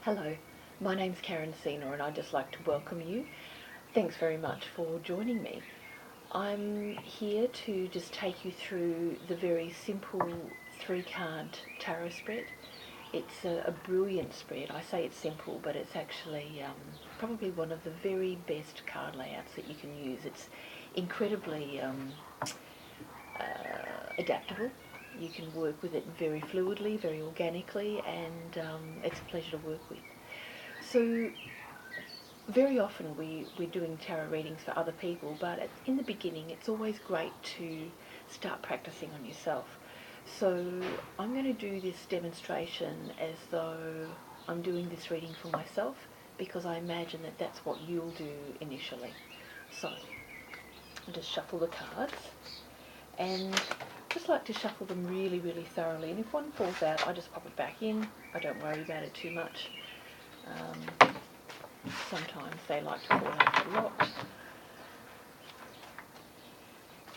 Hello, my name's Karen Sena and I'd just like to welcome you. Thanks very much for joining me. I'm here to just take you through the very simple 3-card tarot spread. It's a brilliant spread. I say it's simple, but it's actually probably one of the very best card layouts that you can use. It's incredibly adaptable. You can work with it very fluidly, very organically, and it's a pleasure to work with. So very often we're doing tarot readings for other people, but in the beginning it's always great to start practicing on yourself. So I'm going to do this demonstration as though I'm doing this reading for myself, because I imagine that that's what you'll do initially. So I'll just shuffle the cards, and just like to shuffle them really, really thoroughly, and if one falls out I just pop it back in. I don't worry about it too much. Sometimes they like to fall out a lot.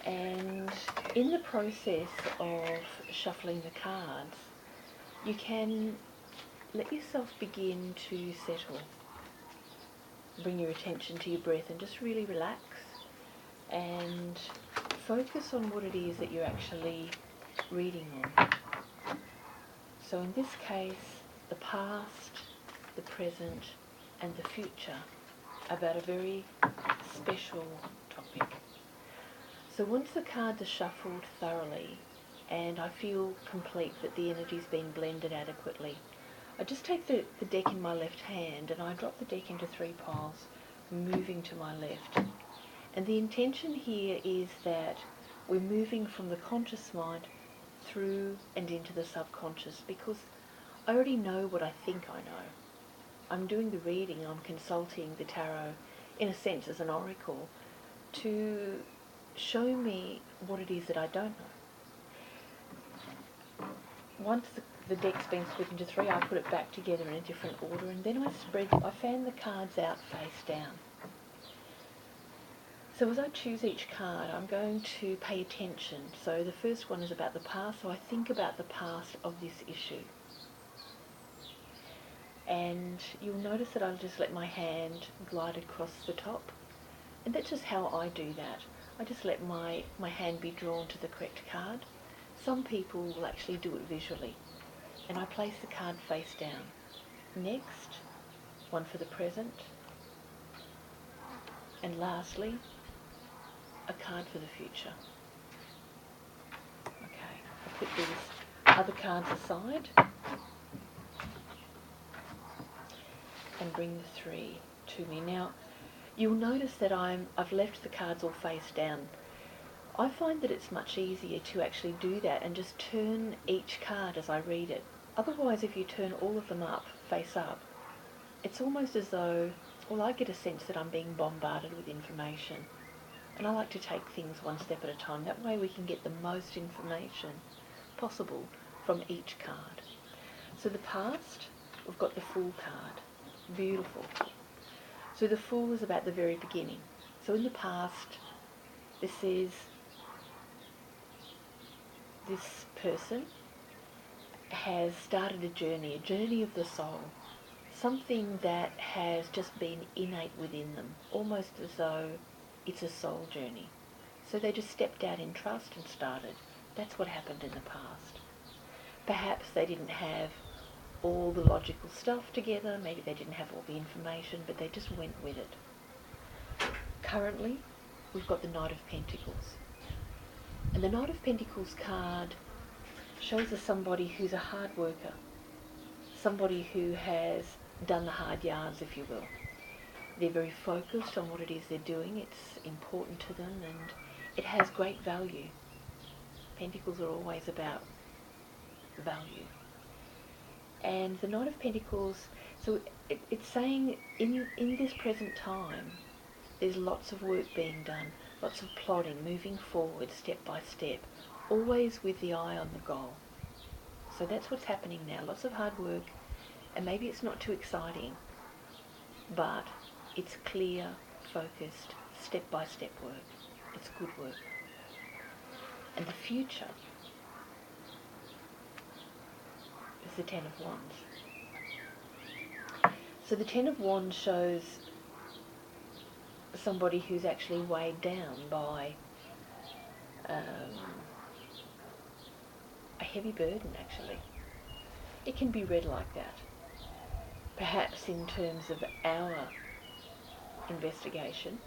And in the process of shuffling the cards, you can let yourself begin to settle. Bring your attention to your breath and just really relax and focus on what it is that you're actually reading on. So in this case, the past, the present and the future, about a very special topic. So once the cards are shuffled thoroughly and I feel complete, that the energy's been blended adequately, I just take the deck in my left hand and I drop the deck into 3 piles, moving to my left. And the intention here is that we're moving from the conscious mind through and into the subconscious, because I already know what I think I know. I'm doing the reading, I'm consulting the tarot in a sense as an oracle to show me what it is that I don't know. Once the deck's been split into 3, I put it back together in a different order, and then I fan the cards out face down. So as I choose each card, I'm going to pay attention. So the first one is about the past, so I think about the past of this issue. And you'll notice that I'll just let my hand glide across the top. And that's just how I do that. I just let my hand be drawn to the correct card. Some people will actually do it visually. And I place the card face down. Next, one for the present. And lastly, a card for the future. Okay, I'll put these other cards aside and bring the 3 to me. Now, you'll notice that I've left the cards all face down. I find that it's much easier to actually do that and just turn each card as I read it. Otherwise, if you turn all of them up, face up, it's almost as though, well, I get a sense that I'm being bombarded with information. And I like to take things one step at a time. That way we can get the most information possible from each card. So the past, we've got the Fool card. Beautiful. So the Fool is about the very beginning. So in the past, this is this person has started a journey of the soul, something that has just been innate within them, almost as though it's a soul journey. So they just stepped out in trust and started. That's what happened in the past. Perhaps they didn't have all the logical stuff together, maybe they didn't have all the information, but they just went with it. Currently, we've got the Knight of Pentacles. And the Knight of Pentacles card shows us somebody who's a hard worker, somebody who has done the hard yards, if you will. They're very focused on what it is they're doing. It's important to them and it has great value. Pentacles are always about value. And the Knight of Pentacles, so it's saying in this present time, there's lots of work being done, lots of plodding, moving forward step by step, always with the eye on the goal. So that's what's happening now, lots of hard work, and maybe it's not too exciting, but it's clear, focused, step by step work. It's good work. And the future is the Ten of Wands. So the Ten of Wands shows somebody who's actually weighed down by a heavy burden, actually. It can be read like that. Perhaps in terms of our investigation,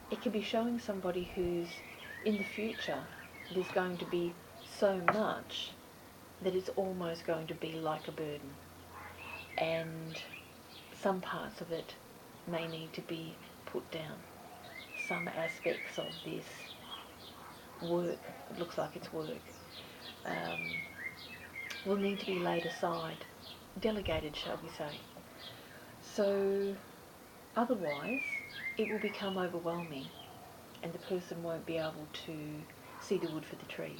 it could be showing somebody who's, in the future, there's going to be so much that it's almost going to be like a burden. And some parts of it may need to be put down. Some aspects of this work, it looks like it's work, will need to be laid aside, delegated, shall we say. So otherwise, it will become overwhelming and the person won't be able to see the wood for the trees.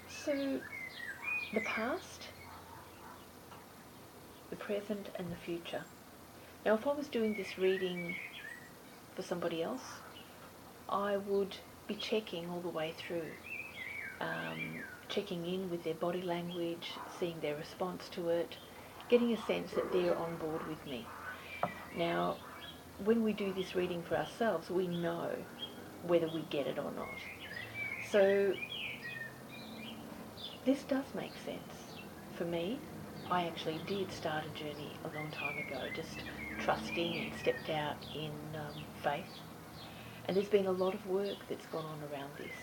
So the past, the present and the future. Now if I was doing this reading for somebody else, I would be checking all the way through, checking in with their body language, seeing their response to it, getting a sense that they're on board with me. Now, when we do this reading for ourselves, we know whether we get it or not. So this does make sense. For me, I actually did start a journey a long time ago, just trusting and stepped out in faith. And there's been a lot of work that's gone on around this.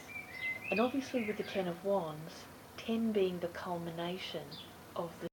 And obviously with the Ten of Wands, 10 being the culmination of the